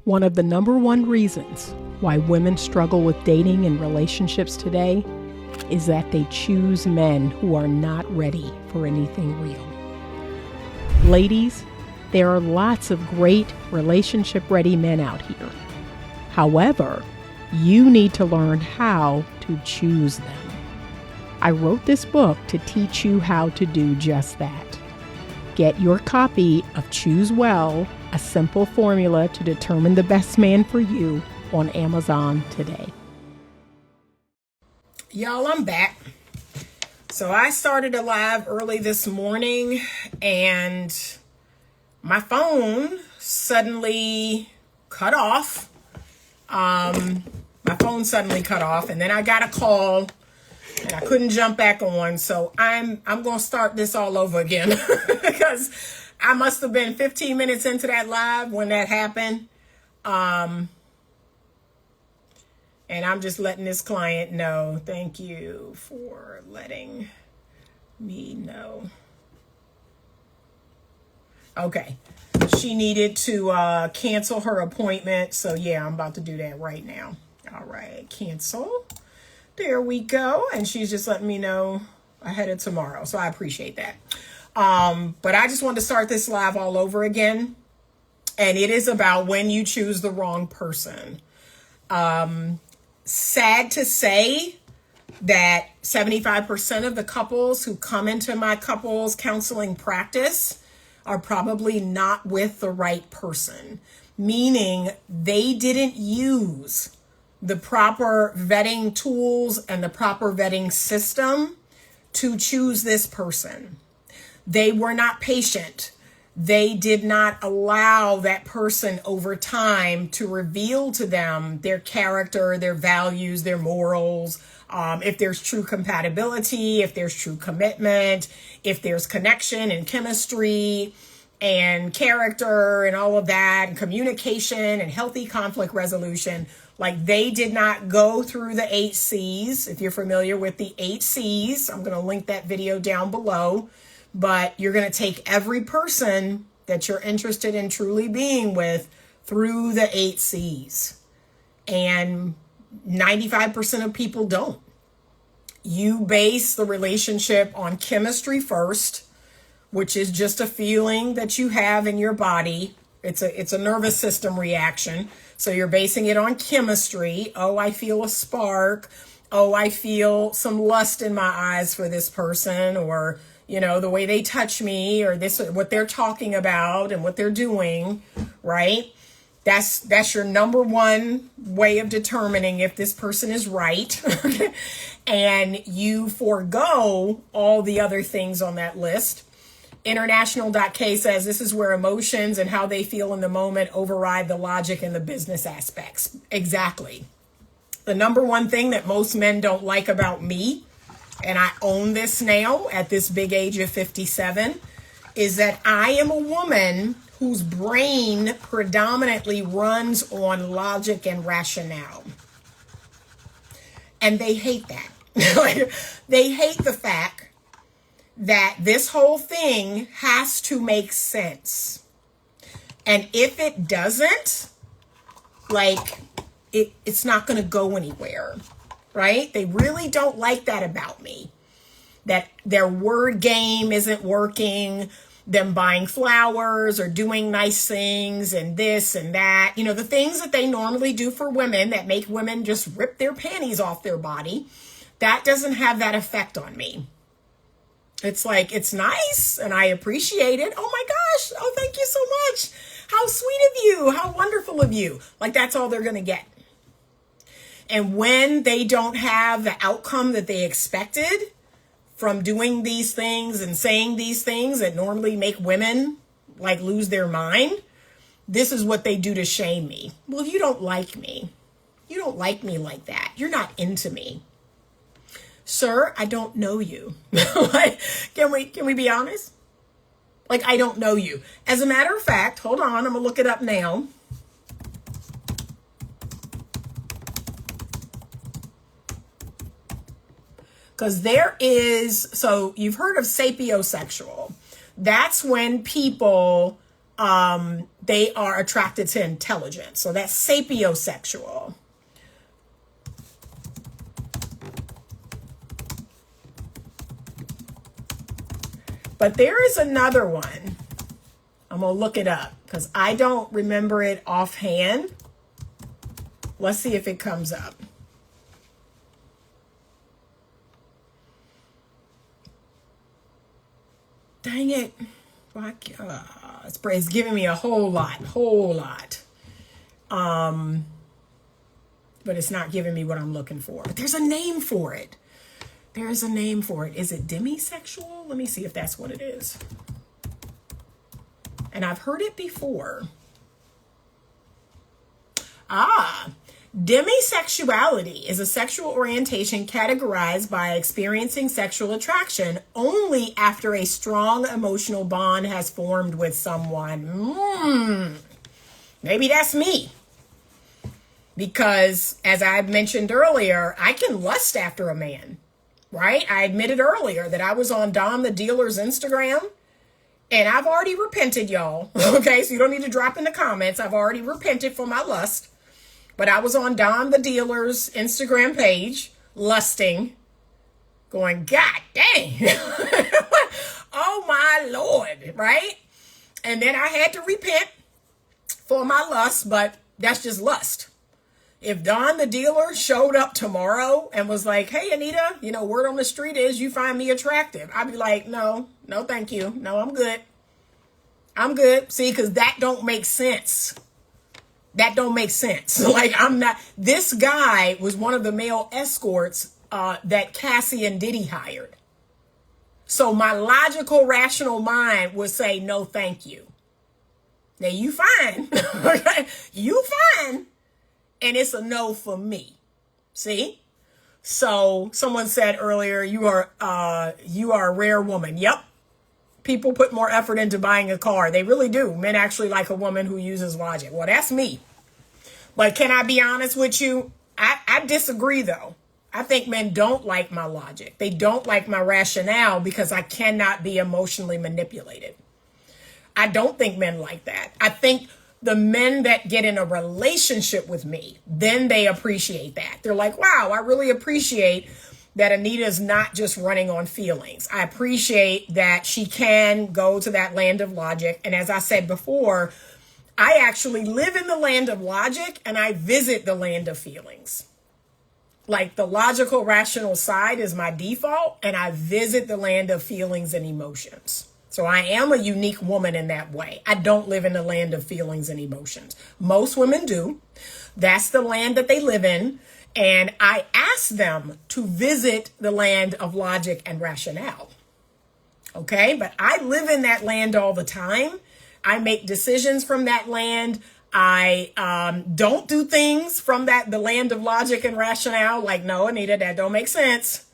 One of the number one reasons why women struggle with dating and relationships today is that they choose men who are not ready for anything real. Ladies, there are lots of great relationship-ready men out here. However, you need to learn how to choose them. I wrote this book to teach you how to do just that. Get your copy of Choose Well, a simple formula to determine the best man for you on Amazon today. Y'all, I'm back. So I started a live early this morning and my phone suddenly cut off. And then I got a call and I couldn't jump back on. So I'm going to start this all over again because I must have been 15 minutes into that live when that happened. And I'm just letting this client know. Thank you for letting me know. Okay. She needed to cancel her appointment. So yeah, I'm about to do that right now. All right, cancel. There we go. And she's just letting me know ahead of tomorrow. So I appreciate that. But I just wanted to start this live all over again. And it is about when you choose the wrong person. Sad to say that 75% of the couples who come into my couples counseling practice are probably not with the right person, meaning they didn't use the proper vetting tools and the proper vetting system to choose this person. They were not patient. They did not allow that person over time to reveal to them their character, their values, their morals, if there's true compatibility, if there's true commitment, if there's connection and chemistry and character and all of that, and communication and healthy conflict resolution. Like, they did not go through the 8 C's. If you're familiar with the 8 C's, I'm going to link that video down below. But you're going to take every person that you're interested in truly being with through the 8 C's. And 95% of people don't. You base the relationship on chemistry first, which is just a feeling that you have in your body. It's a nervous system reaction. So you're basing it on chemistry. Oh, I feel a spark. Oh, I feel some lust in my eyes for this person, or you know, the way they touch me, or this, what they're talking about and what they're doing, right? That's your number one way of determining if this person is right. And you forego all the other things on that list. International.K says this is where emotions and how they feel in the moment override the logic and the business aspects. Exactly. The number one thing that most men don't like about me, and I own this now at this big age of 57, is that I am a woman whose brain predominantly runs on logic and rationale. And they hate that. They hate the fact that this whole thing has to make sense. And if it doesn't, like, it's not going to go anywhere. Right? They really don't like that about me. That their word game isn't working, them buying flowers or doing nice things and this and that. You know, the things that they normally do for women that make women just rip their panties off their body, that doesn't have that effect on me. It's like, it's nice and I appreciate it. Oh my gosh. Oh, thank you so much. How sweet of you. How wonderful of you. Like, that's all they're going to get. And when they don't have the outcome that they expected from doing these things and saying these things that normally make women like lose their mind, this is what they do to shame me. Well, you don't like me. You don't like me like that. You're not into me. Sir, I don't know you. Like, can we be honest? Like, I don't know you. As a matter of fact, hold on, I'm going to look it up now. Because there is, so you've heard of sapiosexual. That's when people they are attracted to intelligence. So that's sapiosexual. But there is another one. I'm going to look it up because I don't remember it offhand. Let's see if it comes up. Dang it. It's giving me a whole lot. But it's not giving me what I'm looking for. But there's a name for it. Is it demisexual? Let me see if that's what it is. And I've heard it before. Demisexuality is a sexual orientation categorized by experiencing sexual attraction only after a strong emotional bond has formed with someone. Maybe that's me. Because as I mentioned earlier, I can lust after a man, right? I admitted earlier that I was on Dom the Dealer's Instagram. And I've already repented, y'all. Okay, so you don't need to drop in the comments. I've already repented for my lust. But I was on Dom the Dealer's Instagram page, lusting, going, God dang. Oh, my Lord, right? And then I had to repent for my lust, but that's just lust. If Don the Dealer showed up tomorrow and was like, hey, Anita, word on the street is you find me attractive, I'd be like, no, thank you. No, I'm good. See, because that don't make sense. Like, this guy was one of the male escorts that Cassie and Diddy hired. So my logical, rational mind would say, no, thank you. Now you fine. You fine. And it's a no for me. See? So someone said earlier, you are a rare woman. Yep. People put more effort into buying a car. They really do. Men actually like a woman who uses logic. Well, that's me. But can I be honest with you? I disagree, though. I think men don't like my logic. They don't like my rationale because I cannot be emotionally manipulated. I don't think men like that. I think the men that get in a relationship with me, then they appreciate that. They're like, wow, I really appreciate that Anita's not just running on feelings. I appreciate that she can go to that land of logic. And as I said before, I actually live in the land of logic and I visit the land of feelings. Like the logical, rational side is my default and I visit the land of feelings and emotions. So I am a unique woman in that way. I don't live in the land of feelings and emotions. Most women do. That's the land that they live in. And I ask them to visit the land of logic and rationale. Okay, but I live in that land all the time. I make decisions from that land. I don't do things from the land of logic and rationale. Like, no, Anita, that don't make sense.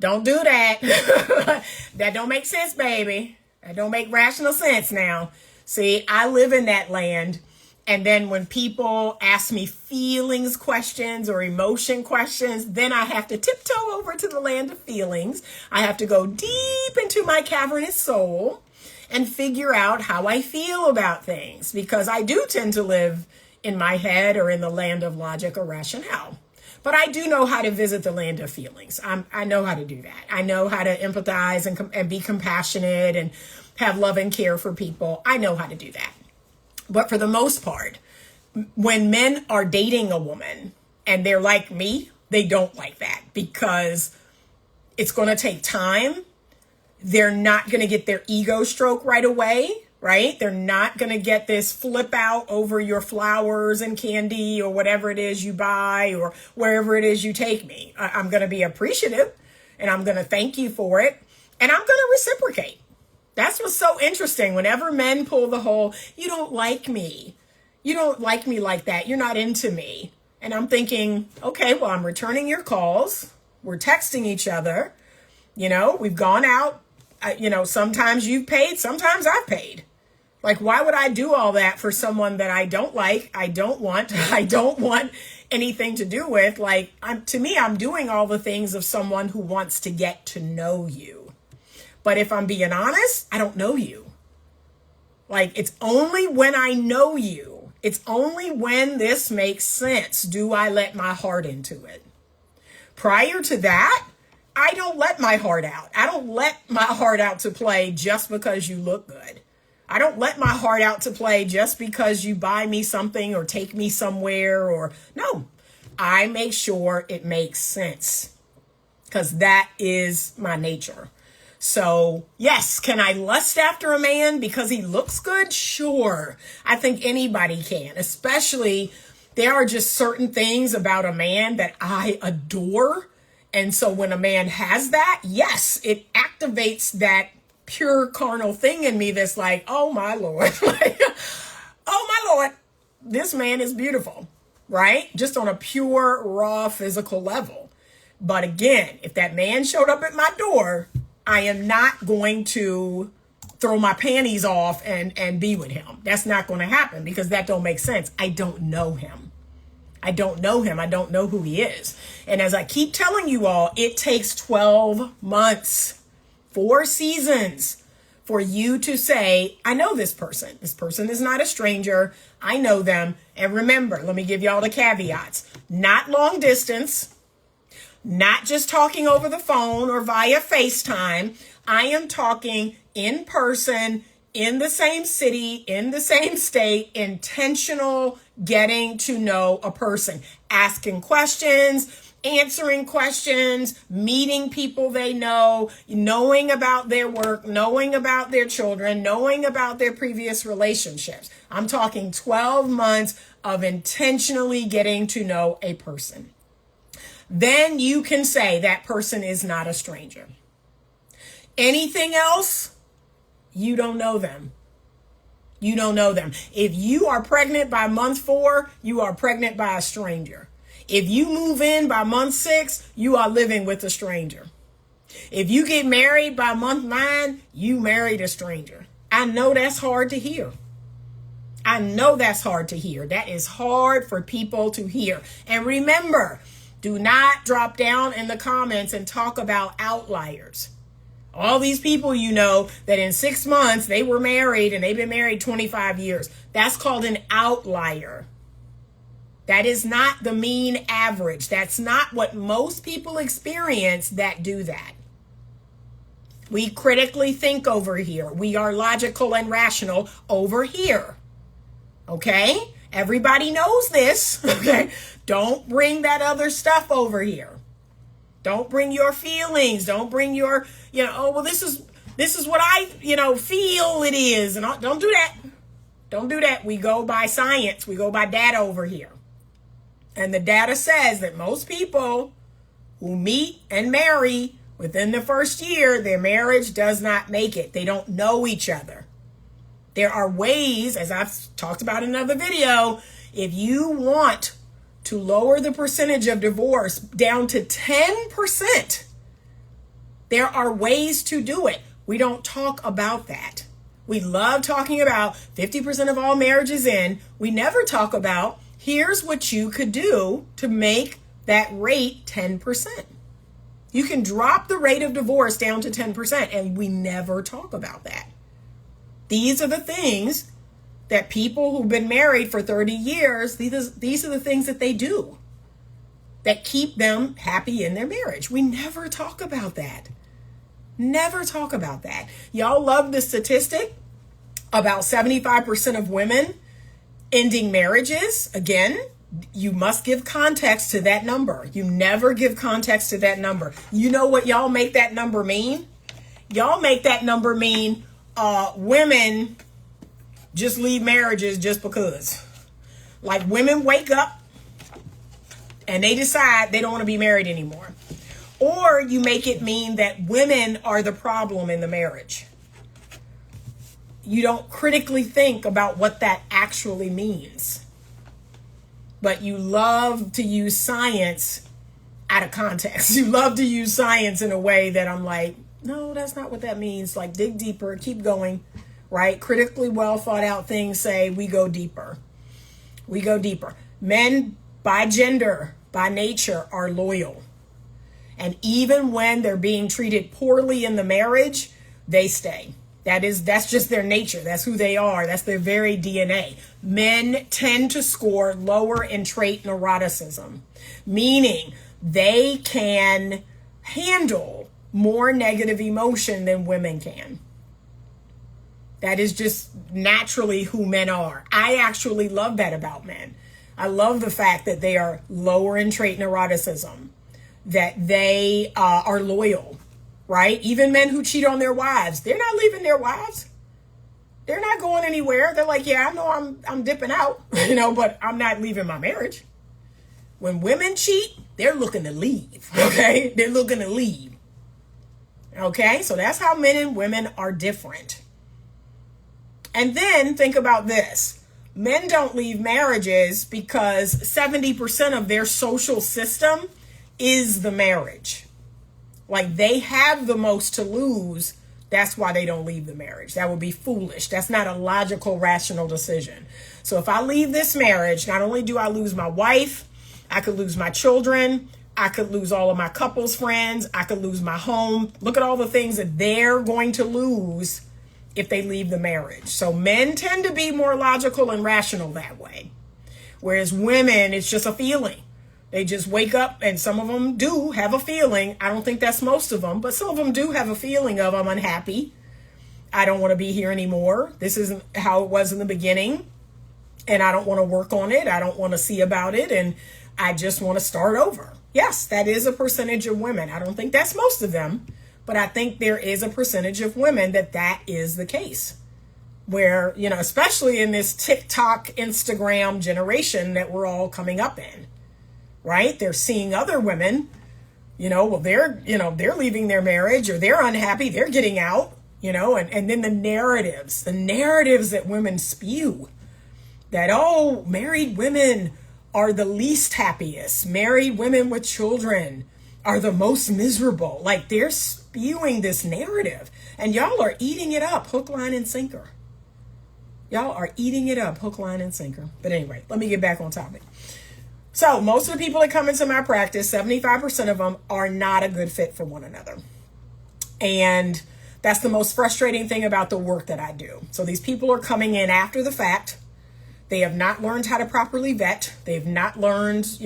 Don't do that. That don't make sense, baby. That don't make rational sense now. See, I live in that land. And then when people ask me feelings questions or emotion questions, then I have to tiptoe over to the land of feelings. I have to go deep into my cavernous soul and figure out how I feel about things, because I do tend to live in my head or in the land of logic or rationale. But I do know how to visit the land of feelings. I know how to do that. I know how to empathize and be compassionate and have love and care for people. I know how to do that. But for the most part, when men are dating a woman and they're like me, they don't like that because it's going to take time. They're not going to get their ego stroke right away, right? They're not going to get this flip out over your flowers and candy or whatever it is you buy or wherever it is you take me. I'm going to be appreciative and I'm going to thank you for it. And I'm going to reciprocate. That's what's so interesting. Whenever men pull the whole, you don't like me. You don't like me like that. You're not into me. And I'm thinking, okay, well, I'm returning your calls. We're texting each other. We've gone out. Sometimes you've paid. Sometimes I've paid. Like, why would I do all that for someone that I don't like? I don't want anything to do with. Like, to me, I'm doing all the things of someone who wants to get to know you. But if I'm being honest, I don't know you. Like, it's only when I know you, it's only when this makes sense do I let my heart into it. Prior to that, I don't let my heart out. I don't let my heart out to play just because you look good. I don't let my heart out to play just because you buy me something or take me somewhere or no. I make sure it makes sense because that is my nature. So yes, can I lust after a man because he looks good? Sure. I think anybody can, especially there are just certain things about a man that I adore. And so when a man has that, yes, it activates that pure carnal thing in me that's like, oh my Lord, like, oh my Lord, this man is beautiful, right? Just on a pure, raw, physical level. But again, if that man showed up at my door, I am not going to throw my panties off and be with him. That's not going to happen because that don't make sense. I don't know him. I don't know him. I don't know who he is. And as I keep telling you all, it takes 12 months, 4 seasons for you to say, I know this person. This person is not a stranger. I know them. And remember, let me give y'all the caveats. Not long distance, not just talking over the phone or via FaceTime. I am talking in person, in the same city, in the same state, intentional getting to know a person, asking questions, answering questions, meeting people they know, knowing about their work, knowing about their children, knowing about their previous relationships. I'm talking 12 months of intentionally getting to know a person. Then you can say that person is not a stranger. Anything else, you don't know them. You don't know them. If you are pregnant by month 4, you are pregnant by a stranger. If you move in by month 6, you are living with a stranger. If you get married by month 9, you married a stranger. I know that's hard to hear. I know that's hard to hear. That is hard for people to hear. And remember, do not drop down in the comments and talk about outliers. All these people you know that in 6 months they were married and they've been married 25 years. That's called an outlier. That is not the mean average. That's not what most people experience that do that. We critically think over here. We are logical and rational over here. Okay? Everybody knows this. Okay? Don't bring that other stuff over here. Don't bring your feelings. Don't bring your, oh, well, this is what I, feel it is. And don't do that. Don't do that. We go by science. We go by data over here. And the data says that most people who meet and marry within the first year, their marriage does not make it. They don't know each other. There are ways, as I've talked about in another video, if you want to lower the percentage of divorce down to 10%, there are ways to do it. We don't talk about that. We love talking about 50% of all marriages end. We never talk about here's what you could do to make that rate 10%. You can drop the rate of divorce down to 10%, and we never talk about that. These are the things that people who've been married for 30 years, these are the things that they do that keep them happy in their marriage. We never talk about that. Never talk about that. Y'all love the statistic about 75% of women ending marriages. Again, you must give context to that number. You never give context to that number. You know what y'all make that number mean? Y'all make that number mean women just leave marriages just because. Like, women wake up and they decide they don't want to be married anymore. Or you make it mean that women are the problem in the marriage. You don't critically think about what that actually means. But you love to use science out of context. You love to use science in a way that I'm like, no, that's not what that means. Like, dig deeper, keep going, right? Critically well thought out things say we go deeper. We go deeper. Men by gender, by nature, are loyal. And even when they're being treated poorly in the marriage, they stay. That's just their nature. That's who they are. That's their very DNA. Men tend to score lower in trait neuroticism, meaning they can handle more negative emotion than women can. That is just naturally who men are. I actually love that about men. I love the fact that they are lower in trait neuroticism, that they are loyal, right? Even men who cheat on their wives, they're not leaving their wives. They're not going anywhere. They're like, yeah, I know I'm dipping out, but I'm not leaving my marriage. When women cheat, they're looking to leave, okay? They're looking to leave. Okay, so that's how men and women are different. And then think about this. Men don't leave marriages because 70% of their social system is the marriage. Like, they have the most to lose. That's why they don't leave the marriage. That would be foolish. That's not a logical, rational decision. So if I leave this marriage, not only do I lose my wife, I could lose my children, I could lose all of my couples friends, I could lose my home. Look at all the things that they're going to lose if they leave the marriage. So men tend to be more logical and rational that way. Whereas women, it's just a feeling. They just wake up, and some of them do have a feeling. I don't think that's most of them, but some of them do have a feeling of, I'm unhappy. I don't want to be here anymore. This isn't how it was in the beginning. And I don't want to work on it. I don't want to see about it. And I just want to start over. Yes, that is a percentage of women. I don't think that's most of them, but I think there is a percentage of women that is the case. Where, especially in this TikTok, Instagram generation that we're all coming up in, right? They're seeing other women, they're leaving their marriage, or they're unhappy, they're getting out, and then the narratives that women spew that, oh, married women are the least happiest. Married women with children are the most miserable. Like, they're spewing this narrative, and y'all are eating it up, hook, line, and sinker. Y'all are eating it up, hook, line, and sinker. But anyway, let me get back on topic. So most of the people that come into my practice, 75% of them are not a good fit for one another. And that's the most frustrating thing about the work that I do. So these people are coming in after the fact. They have not learned how to properly vet. They've not learned,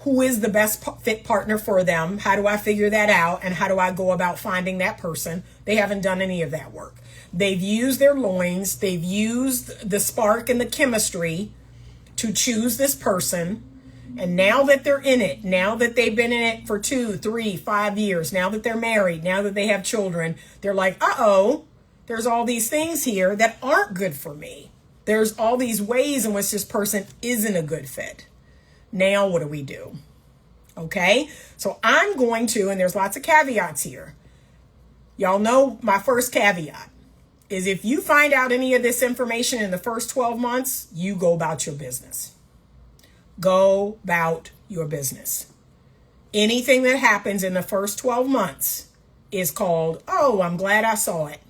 who is the best fit partner for them. How do I figure that out? And how do I go about finding that person? They haven't done any of that work. They've used their loins. They've used the spark and the chemistry to choose this person. And now that they're in it, now that they've been in it for 2, 3, 5 years, now that they're married, now that they have children, they're like, uh-oh, there's all these things here that aren't good for me. There's all these ways in which this person isn't a good fit. Now what do we do? Okay, so I'm going to, and there's lots of caveats here. Y'all know my first caveat is, if you find out any of this information in the first 12 months, you go about your business. Go about your business. Anything that happens in the first 12 months is called, oh, I'm glad I saw it.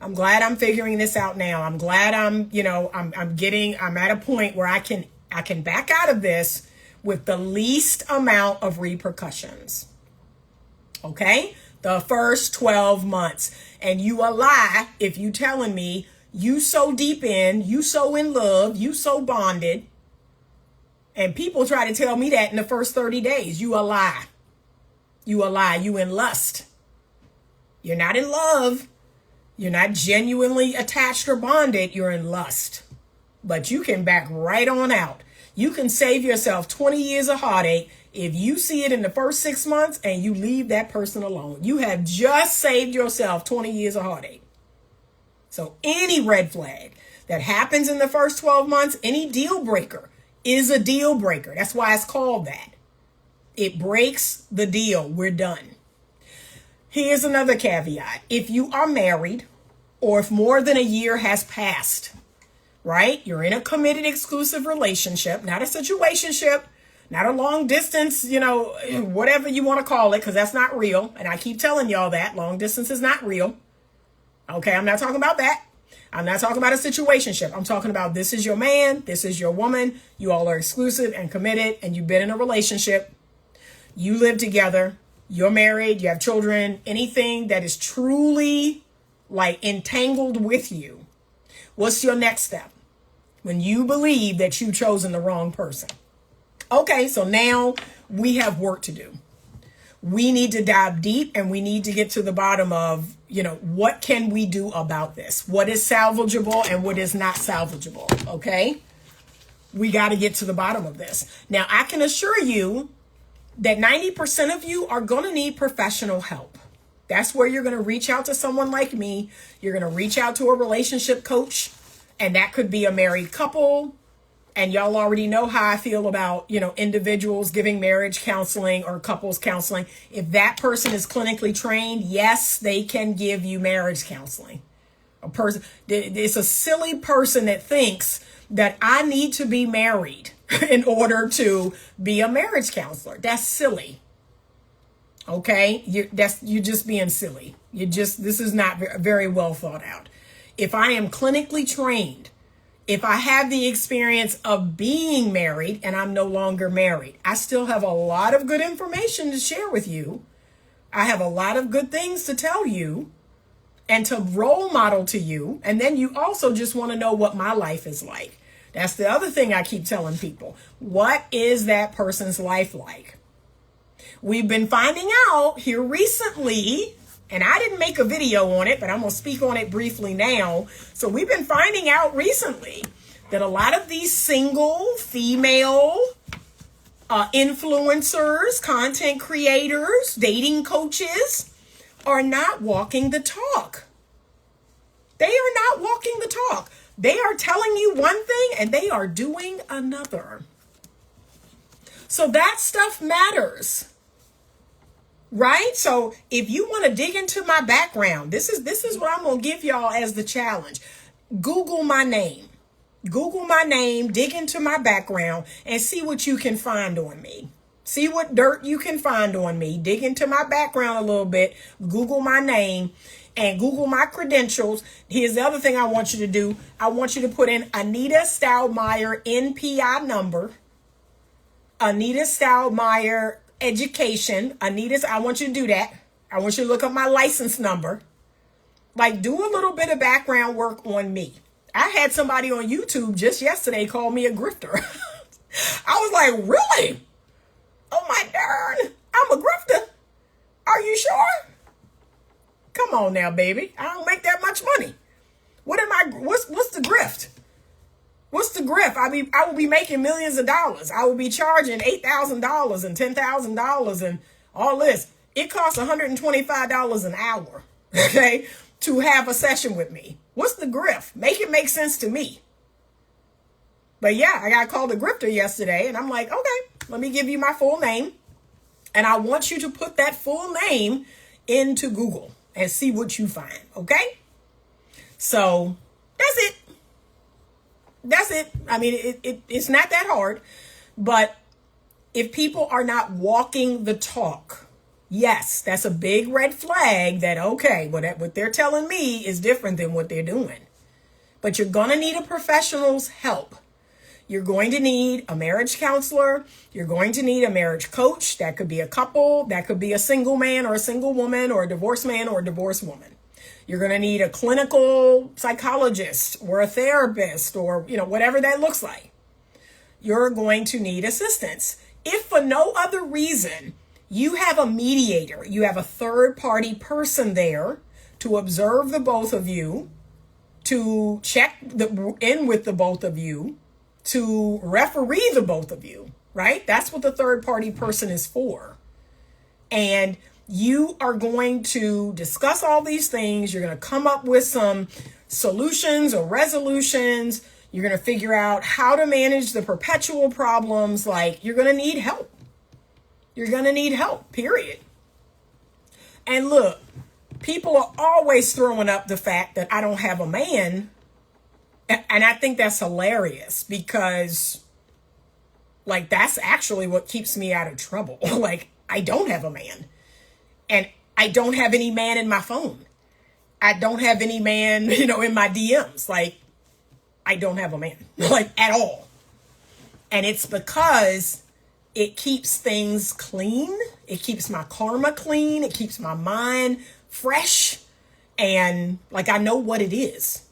I'm glad I'm figuring this out now. I'm glad I'm at a point where I can back out of this with the least amount of repercussions. Okay? The first 12 months. And you a lie if you telling me you so deep in, you so in love, you so bonded. And people try to tell me that in the first 30 days. You a lie. You a lie. You in lust. You're not in love. You're not genuinely attached or bonded. You're in lust. But you can back right on out. You can save yourself 20 years of heartache if you see it in the first 6 months and you leave that person alone. You have just saved yourself 20 years of heartache. So any red flag that happens in the first 12 months, any deal breaker, is a deal breaker. That's why it's called that. It breaks the deal. We're done. Here's another caveat. If you are married, or if more than a year has passed, right? You're in a committed exclusive relationship, not a situationship, not a long distance, whatever you want to call it, because that's not real. And I keep telling y'all that long distance is not real. Okay, I'm not talking about that. I'm not talking about a situationship. I'm talking about, this is your man, this is your woman. You all are exclusive and committed, and you've been in a relationship. You live together. You're married. You have children. Anything that is truly like entangled with you, what's your next step? When you believe that you've chosen the wrong person. Okay, so now we have work to do. We need to dive deep and we need to get to the bottom of, what can we do about this? What is salvageable and what is not salvageable, okay? We got to get to the bottom of this. Now, I can assure you that 90% of you are going to need professional help. That's where you're going to reach out to someone like me. You're going to reach out to a relationship coach, and that could be a married couple. And y'all already know how I feel about, individuals giving marriage counseling or couples counseling. If that person is clinically trained, yes, they can give you marriage counseling. It's a silly person that thinks that I need to be married in order to be a marriage counselor. That's silly. Okay? You're just being silly. This is not very well thought out. If I am clinically trained, if I have the experience of being married and I'm no longer married, I still have a lot of good information to share with you. I have a lot of good things to tell you and to role model to you. And then you also just want to know what my life is like. That's the other thing I keep telling people. What is that person's life like? We've been finding out here recently, and I didn't make a video on it, but I'm going to speak on it briefly now. So we've been finding out recently that a lot of these single female influencers, content creators, dating coaches are not walking the talk. They are not walking the talk. They are telling you one thing and they are doing another. So that stuff matters. Right? So if you want to dig into my background, this is what I'm going to give y'all as the challenge. Google my name. Google my name, dig into my background, and see what you can find on me. See what dirt you can find on me. Dig into my background a little bit. Google my name and Google my credentials. Here's the other thing I want you to do. I want you to put in Anita Stoudmire NPI number. Anita Stoudmire education. I want you to do that. I want you to look up my license number. Like, do a little bit of background work on me. I had somebody on YouTube just yesterday call me a grifter. I was like, really? Oh my darn, I'm a grifter. Are you sure? Come on now, baby. I don't make that much money. What's the grift? What's the grift? I will be making millions of dollars. I will be charging $8,000 and $10,000 and all this. It costs $125 an hour, okay, to have a session with me. What's the grift? Make it make sense to me. But yeah, I got called a grifter yesterday and I'm like, okay, let me give you my full name. And I want you to put that full name into Google and see what you find, okay? So that's it. That's it. I mean, it's not that hard, but if people are not walking the talk, yes, that's a big red flag that, okay, what they're telling me is different than what they're doing. But you're going to need a professional's help. You're going to need a marriage counselor. You're going to need a marriage coach. That could be a couple. That could be a single man or a single woman or a divorced man or a divorced woman. You're going to need a clinical psychologist or a therapist or, whatever that looks like. You're going to need assistance. If for no other reason, you have a mediator, you have a third party person there to observe the both of you, to check in with the both of you, to referee the both of you, right? That's what the third party person is for. And you are going to discuss all these things. You're going to come up with some solutions or resolutions. You're going to figure out how to manage the perpetual problems. Like, you're going to need help. You're going to need help, period. And look, people are always throwing up the fact that I don't have a man. And I think that's hilarious because, like, that's actually what keeps me out of trouble. Like, I don't have a man. And I don't have any man in my phone. I don't have any man, in my DMs. Like, I don't have a man, like, at all. And it's because it keeps things clean. It keeps my karma clean. It keeps my mind fresh. And like, I know what it is.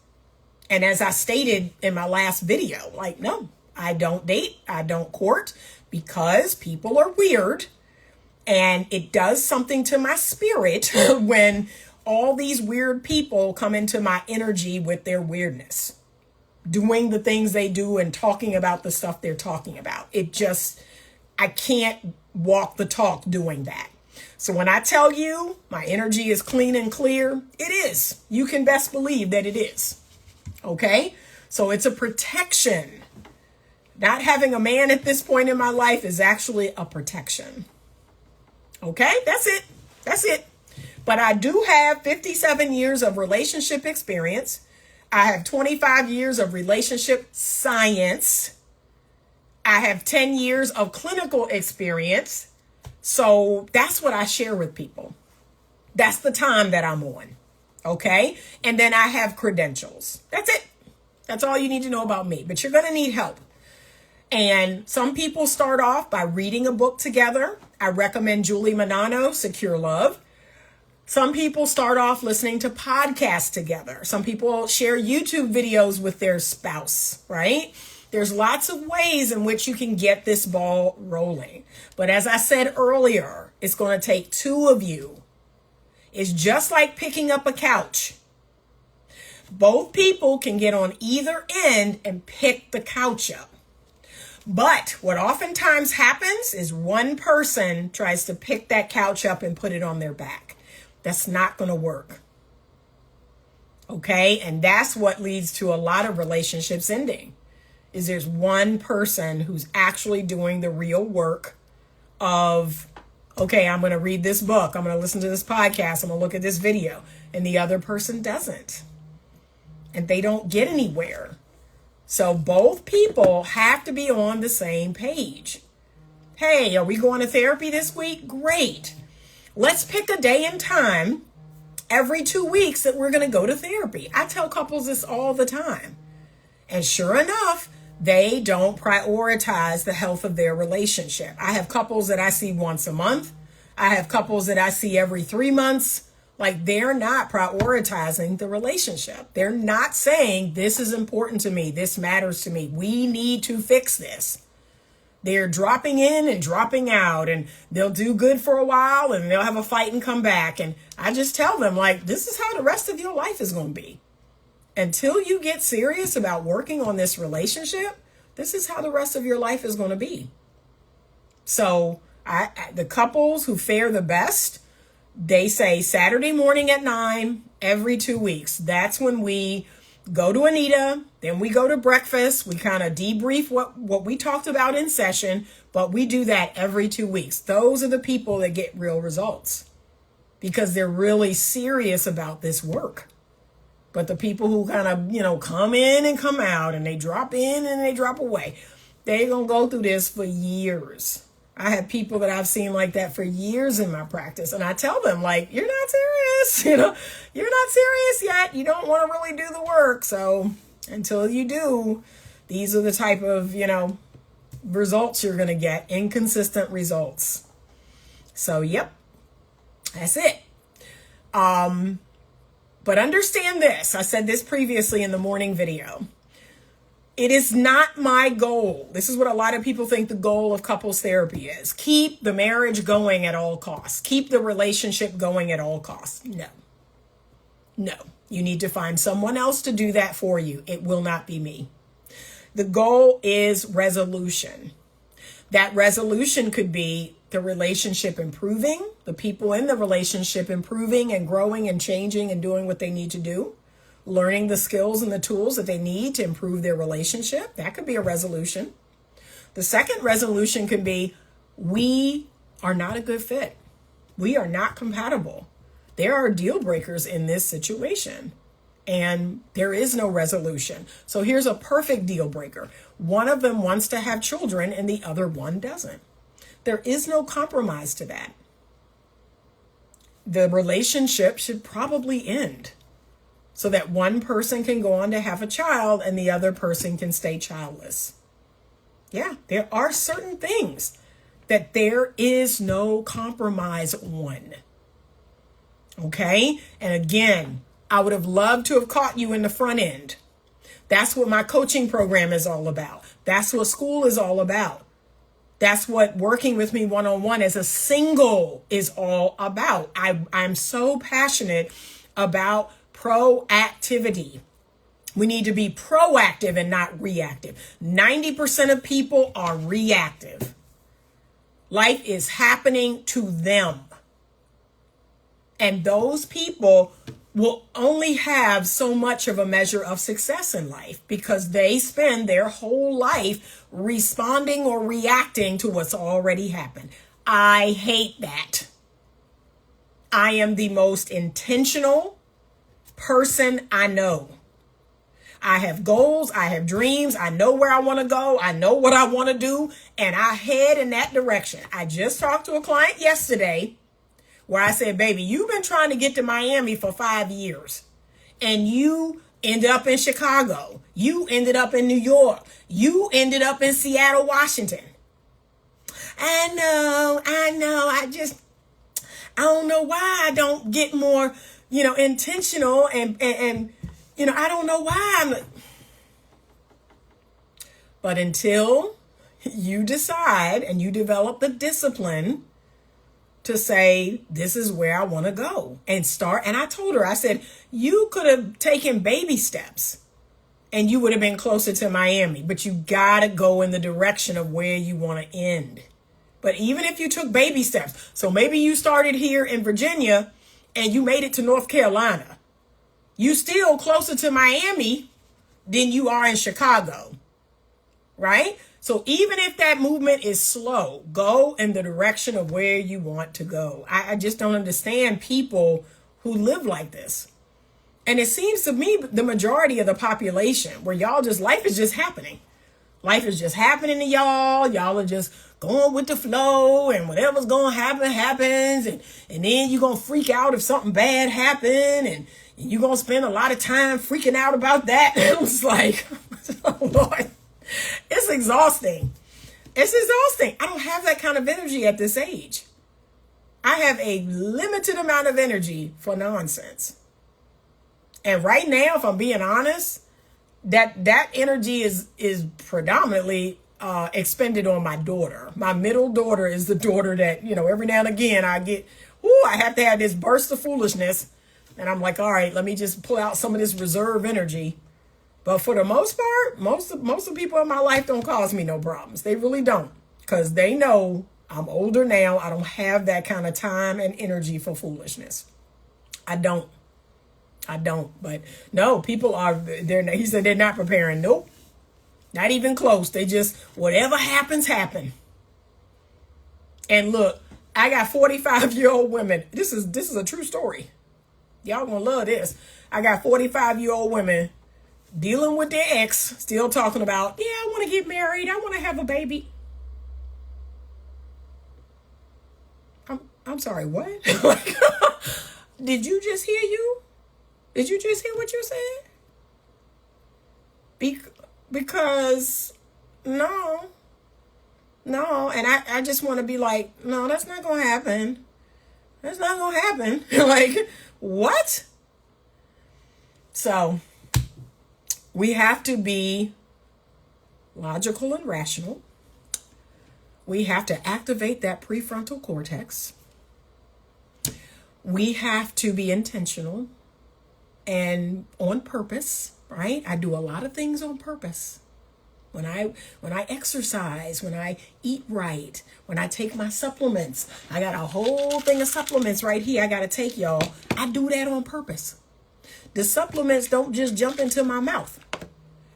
And as I stated in my last video, like, no, I don't date, I don't court, because people are weird. And it does something to my spirit when all these weird people come into my energy with their weirdness, doing the things they do and talking about the stuff they're talking about. I can't walk the talk doing that. So when I tell you my energy is clean and clear, it is. You can best believe that it is. Okay? So it's a protection. Not having a man at this point in my life is actually a protection. Okay? That's it. That's it. But I do have 57 years of relationship experience. I have 25 years of relationship science. I have 10 years of clinical experience. So that's what I share with people. That's the time that I'm on. Okay? And then I have credentials. That's it. That's all you need to know about me. But you're going to need help. And some people start off by reading a book together. I recommend Julie Manano, Secure Love. Some people start off listening to podcasts together. Some people share YouTube videos with their spouse, right? There's lots of ways in which you can get this ball rolling. But as I said earlier, it's going to take two of you. It's just like picking up a couch. Both people can get on either end and pick the couch up. But what oftentimes happens is one person tries to pick that couch up and put it on their back. That's not going to work. Okay? And that's what leads to a lot of relationships ending. Is there's one person who's actually doing the real work of, okay, I'm going to read this book. I'm going to listen to this podcast. I'm going to look at this video. And the other person doesn't. And they don't get anywhere. So both people have to be on the same page. Hey, are we going to therapy this week? Great. Let's pick a day and time every 2 weeks that we're going to go to therapy. I tell couples this all the time. And sure enough, they don't prioritize the health of their relationship. I have couples that I see once a month. I have couples that I see every 3 months. Like, they're not prioritizing the relationship. They're not saying, this is important to me. This matters to me. We need to fix this. They're dropping in and dropping out, and they'll do good for a while and they'll have a fight and come back. And I just tell them, like, this is how the rest of your life is going to be. Until you get serious about working on this relationship, this is how the rest of your life is going to be. So the couples who fare the best, they say Saturday morning at 9 every 2 weeks. That's when we go to Anita. Then we go to breakfast. We kind of debrief what we talked about in session, but we do that every 2 weeks. Those are the people that get real results because they're really serious about this work. But the people who kind of, come in and come out and they drop in and they drop away, they're going to go through this for years. I have people that I've seen like that for years in my practice. And I tell them, like, you're not serious. You're not serious yet. You don't want to really do the work. So until you do, these are the type of, results you're going to get. Inconsistent results. So, yep, that's it. But understand this. I said this previously in the morning video. It is not my goal. This is what a lot of people think the goal of couples therapy is. Keep the marriage going at all costs. Keep the relationship going at all costs. No. You need to find someone else to do that for you. It will not be me. The goal is resolution. That resolution could be the relationship improving, the people in the relationship improving and growing and changing and doing what they need to do. Learning the skills and the tools that they need to improve their relationship. That could be a resolution. The second resolution could be, we are not a good fit. We are not compatible. There are deal breakers in this situation and there is no resolution. So here's a perfect deal breaker. One of them wants to have children and the other one doesn't. There is no compromise to that. The relationship should probably end, so that one person can go on to have a child and the other person can stay childless. Yeah, there are certain things that there is no compromise on. Okay? And again, I would have loved to have caught you in the front end. That's what my coaching program is all about. That's what Skool is all about. That's what working with me one-on-one as a single is all about. I'm so passionate about proactivity. We need to be proactive and not reactive. 90% of people are reactive. Life is happening to them. And those people will only have so much of a measure of success in life because they spend their whole life responding or reacting to what's already happened. I hate that. I am the most intentional person I know. I have goals, I have dreams, I know where I want to go, I know what I want to do, and I head in that direction. I just talked to a client yesterday where I said, baby, you've been trying to get to Miami for 5 years and you ended up in Chicago. You ended up in New York. You ended up in Seattle, Washington. I know. I don't know why I don't get more, intentional and I don't know why but until you decide and you develop the discipline to say, this is where I want to go and start. And I told her, I said, you could have taken baby steps and you would have been closer to Miami, but you got to go in the direction of where you want to end. But even if you took baby steps, so maybe you started here in Virginia and you made it to North Carolina, you still closer to Miami than you are in Chicago, right? So even if that movement is slow, go in the direction of where you want to go. I just don't understand people who live like this. And it seems to me the majority of the population where life is just happening. Life is just happening to y'all. Y'all are just going with the flow and whatever's going to happen, happens. And then you're going to freak out if something bad happened and you're going to spend a lot of time freaking out about that. It was like, oh Lord. It's exhausting. It's exhausting. I don't have that kind of energy at this age. I have a limited amount of energy for nonsense. And right now, if I'm being honest, that energy is predominantly expended on my daughter. My middle daughter is the daughter that, every now and again I have to have this burst of foolishness. And I'm like, all right, let me just pull out some of this reserve energy. But for the most part, most of the people in my life don't cause me no problems. They really don't. Because they know I'm older now. I don't have that kind of time and energy for foolishness. I don't. But no, people he said they're not preparing. Nope. Not even close. They just, whatever happens, happen. And look, I got 45-year-old women. This is a true story. Y'all gonna love this. I got 45-year-old women dealing with their ex, still talking about, yeah, I want to get married. I want to have a baby. I'm sorry, what? Did you just hear you? Did you just hear what you said? Because no. And I just want to be like, no, that's not going to happen. That's not going to happen. Like, what? So we have to be logical and rational. We have to activate that prefrontal cortex. We have to be intentional and on purpose, right? I do a lot of things on purpose. When I exercise, when I eat right, when I take my supplements, I got a whole thing of supplements right here I got to take, y'all. I do that on purpose. The supplements don't just jump into my mouth.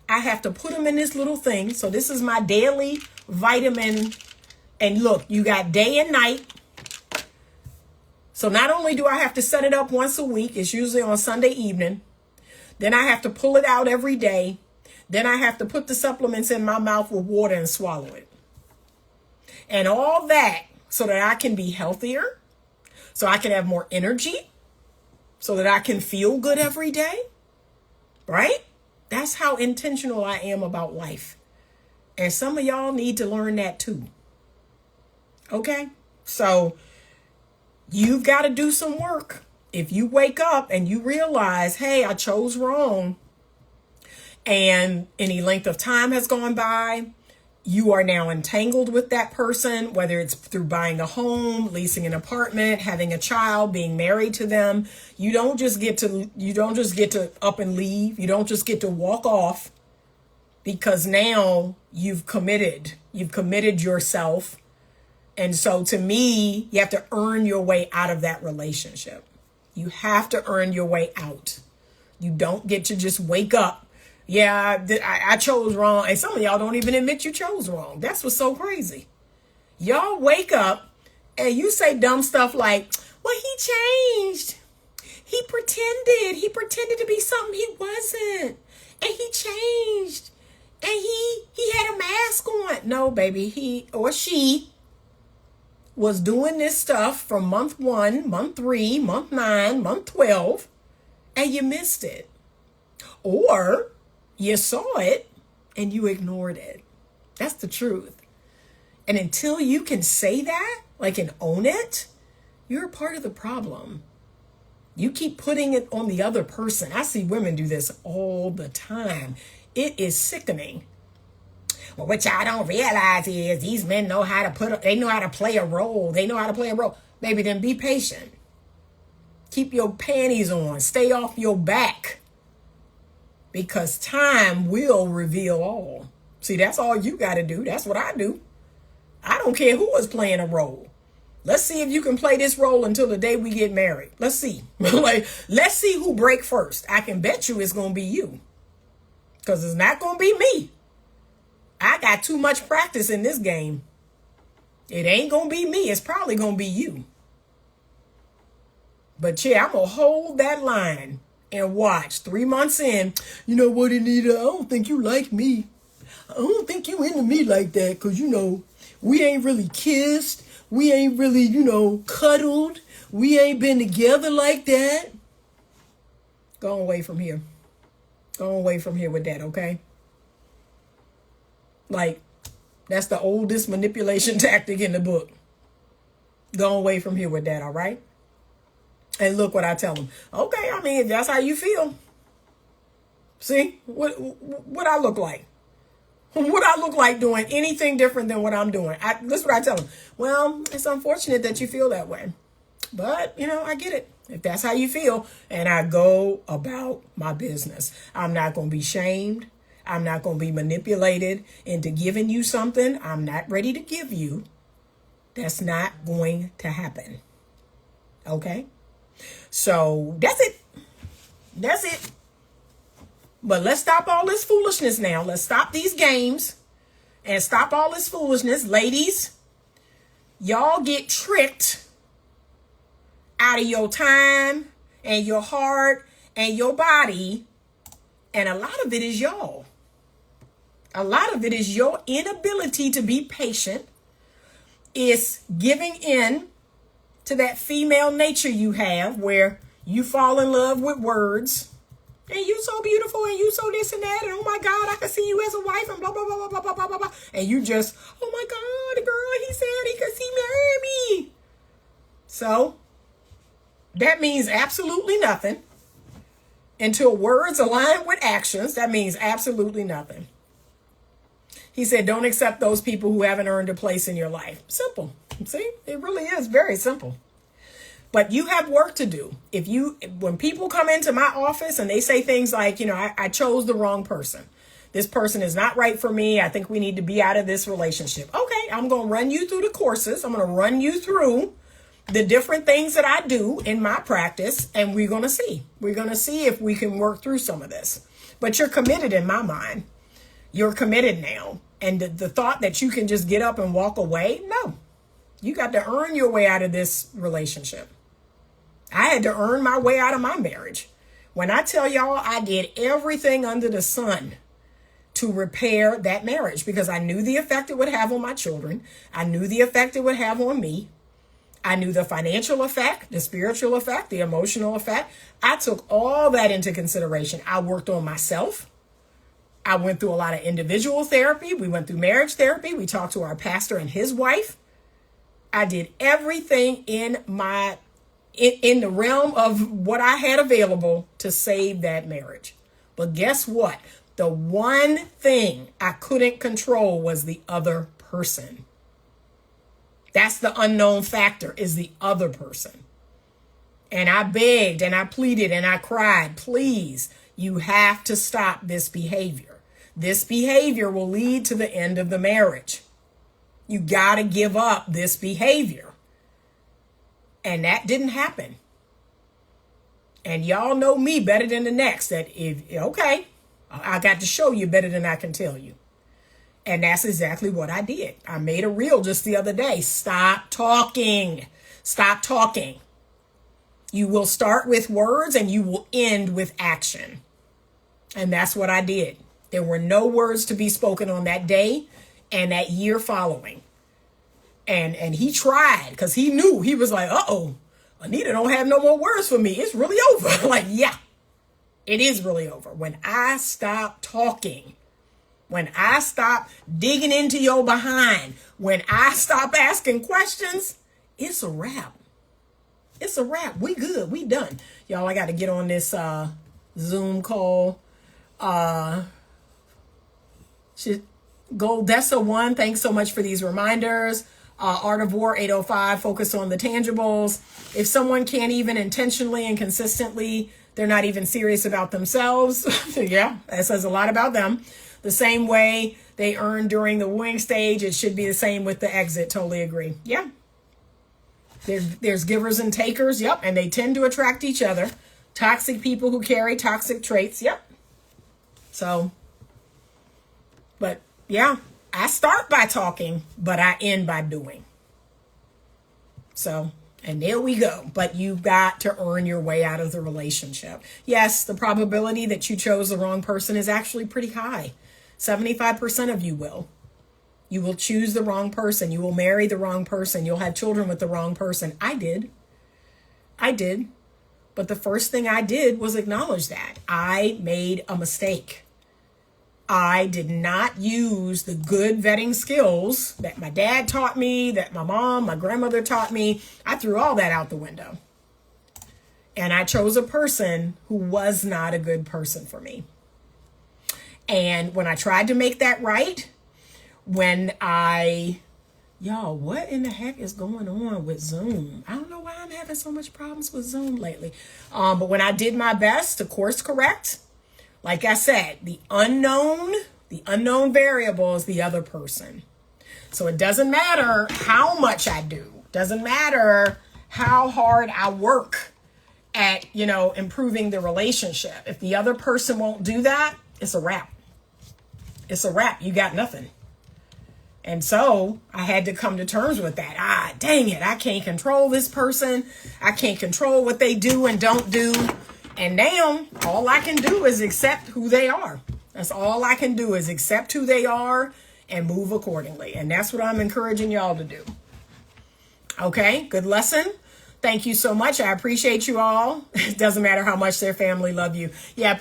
I have to put them in this little thing. So this is my daily vitamin. And look, you got day and night. So not only do I have to set it up once a week, it's usually on Sunday evening. Then I have to pull it out every day. Then I have to put the supplements in my mouth with water and swallow it. And all that so that I can be healthier, so I can have more energy, so that I can feel good every day, right? That's how intentional I am about life. And some of y'all need to learn that too. Okay? So you've got to do some work if you wake up and you realize, hey, I chose wrong, and any length of time has gone by, you are now entangled with that person, whether it's through buying a home, leasing an apartment, having a child, being married to them. You don't just get to up and leave. You don't just get to walk off, because now you've committed yourself. And so to me, you have to earn your way out of that relationship. You have to earn your way out. You don't get to just wake up. Yeah, I chose wrong. And some of y'all don't even admit you chose wrong. That's what's so crazy. Y'all wake up and you say dumb stuff like, well, he changed. He pretended to be something he wasn't. And he changed. And he had a mask on. No, baby, he or she was doing this stuff from month 1, month 3, month 9, month 12, and you missed it. Or you saw it and you ignored it. That's the truth. And until you can say that, like, and own it, you're a part of the problem. You keep putting it on the other person. I see women do this all the time. It is sickening. Well, what y'all don't realize is these men know how to they know how to play a role. They know how to play a role. Baby, then be patient. Keep your panties on. Stay off your back. Because time will reveal all. See, that's all you got to do. That's what I do. I don't care who is playing a role. Let's see if you can play this role until the day we get married. Let's see. Let's see who break first. I can bet you it's going to be you. Because it's not going to be me. I got too much practice in this game. It ain't going to be me. It's probably going to be you. But yeah, I'm going to hold that line and watch. 3 months in, you know what, Anita? I don't think you like me. I don't think you into me like that, because, we ain't really kissed. We ain't really, cuddled. We ain't been together like that. Go away from here. Go away from here with that, okay? Like, that's the oldest manipulation tactic in the book. Go away from here with that, all right? And look what I tell them. Okay, I mean, if that's how you feel. See, what I look like. What I look like doing anything different than what I'm doing. This is what I tell them. Well, it's unfortunate that you feel that way. But, I get it. If that's how you feel. And I go about my business. I'm not going to be shamed. I'm not going to be manipulated into giving you something I'm not ready to give you. That's not going to happen. Okay? So that's it. That's it. But let's stop all this foolishness now. Let's stop these games and stop all this foolishness. Ladies, y'all get tricked out of your time and your heart and your body. And a lot of it is y'all. A lot of it is your inability to be patient. It's giving in to that female nature you have, where you fall in love with words. And you so beautiful, and you so this and that, and oh my God, I can see you as a wife, and blah, blah, blah, blah, blah, blah, blah, blah. And you just, oh my God, girl, he said he could see me. So that means absolutely nothing until words align with actions. That means absolutely nothing. He said, don't accept those people who haven't earned a place in your life. Simple. See, it really is very simple. But you have work to do. When people come into my office and they say things like, I chose the wrong person. This person is not right for me. I think we need to be out of this relationship. Okay, I'm going to run you through the courses. I'm going to run you through the different things that I do in my practice. And we're going to see. We're going to see if we can work through some of this. But you're committed in my mind. You're committed now. And the thought that you can just get up and walk away, no. You got to earn your way out of this relationship. I had to earn my way out of my marriage. When I tell y'all, I did everything under the sun to repair that marriage, because I knew the effect it would have on my children. I knew the effect it would have on me. I knew the financial effect, the spiritual effect, the emotional effect. I took all that into consideration. I worked on myself. I went through a lot of individual therapy. We went through marriage therapy. We talked to our pastor and his wife. I did everything in my in the realm of what I had available to save that marriage. But guess what? The one thing I couldn't control was the other person. That's the unknown factor, is the other person. And I begged and I pleaded and I cried, please, you have to stop this behavior. This behavior will lead to the end of the marriage. You got to give up this behavior. And that didn't happen. And y'all know me better than the next, that okay, I got to show you better than I can tell you. And that's exactly what I did. I made a reel just the other day. Stop talking. Stop talking. You will start with words and you will end with action. And that's what I did. There were no words to be spoken on that day and that year following. And he tried, because he knew. He was like, uh-oh, Anita don't have no more words for me. It's really over. Like, yeah, it is really over. When I stop talking, when I stop digging into your behind, when I stop asking questions, it's a wrap. It's a wrap. We good. We done. Y'all, I got to get on this Zoom call. Goldessa 1, thanks so much for these reminders. Art of War 805, focus on the tangibles. If someone can't even intentionally and consistently, they're not even serious about themselves. Yeah, that says a lot about them. The same way they earn during the wooing stage, it should be the same with the exit. Totally agree. Yeah. There's givers and takers. Yep. And they tend to attract each other. Toxic people who carry toxic traits. Yep. So, but yeah, I start by talking, but I end by doing. So, and there we go. But you've got to earn your way out of the relationship. Yes, the probability that you chose the wrong person is actually pretty high. 75% of you will. You will choose the wrong person. You will marry the wrong person. You'll have children with the wrong person. I did. But the first thing I did was acknowledge that I made a mistake. I did not use the good vetting skills that my dad taught me, that my mom, my grandmother taught me. I threw all that out the window. And I chose a person who was not a good person for me. And when I tried to make that right, y'all, what in the heck is going on with Zoom? I don't know why I'm having so much problems with Zoom lately. But when I did my best to course correct, like I said, the unknown variable is the other person. So it doesn't matter how much I do. Doesn't matter how hard I work at, improving the relationship. If the other person won't do that, it's a wrap. It's a wrap. You got nothing. And so I had to come to terms with that. Dang it. I can't control this person. I can't control what they do and don't do. And now all I can do is accept who they are. That's all I can do, is accept who they are and move accordingly. And that's what I'm encouraging y'all to do. Okay, good lesson. Thank you so much. I appreciate you all. It doesn't matter how much their family love you. Yeah,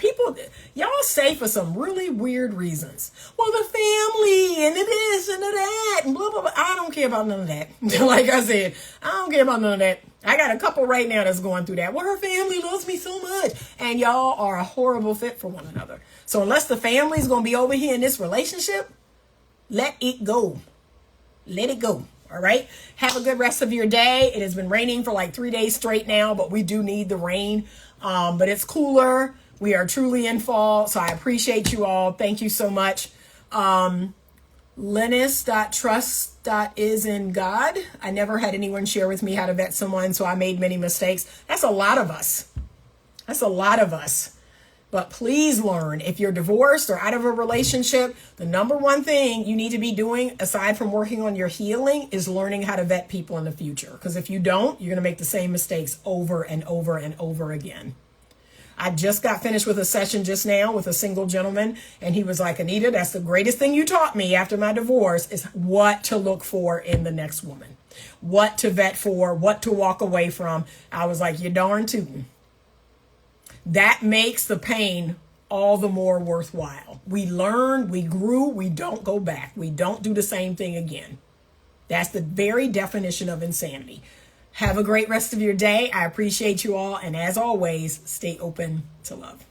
y'all say for some really weird reasons. Well, the family and the this and the that and blah, blah, blah. I don't care about none of that. Like I said, I don't care about none of that. I got a couple right now that's going through that. Well, her family loves me so much. And y'all are a horrible fit for one another. So unless the family's going to be over here in this relationship, let it go. Let it go. All right. Have a good rest of your day. It has been raining for like 3 days straight now, but we do need the rain. But it's cooler. We are truly in fall. So I appreciate you all. Thank you so much. Linus.trust.is in God. I never had anyone share with me how to vet someone, so I made many mistakes. That's a lot of us. But please learn, if you're divorced or out of a relationship, the number one thing you need to be doing, aside from working on your healing, is learning how to vet people in the future. Because if you don't, you're going to make the same mistakes over and over and over again. I just got finished with a session just now with a single gentleman, and he was like, Anita, that's the greatest thing you taught me after my divorce, is what to look for in the next woman, what to vet for, what to walk away from. I was like, you're darn tootin'. That makes the pain all the more worthwhile. We learn, we grew, we don't go back. We don't do the same thing again. That's the very definition of insanity. Have a great rest of your day. I appreciate you all. And as always, stay open to love.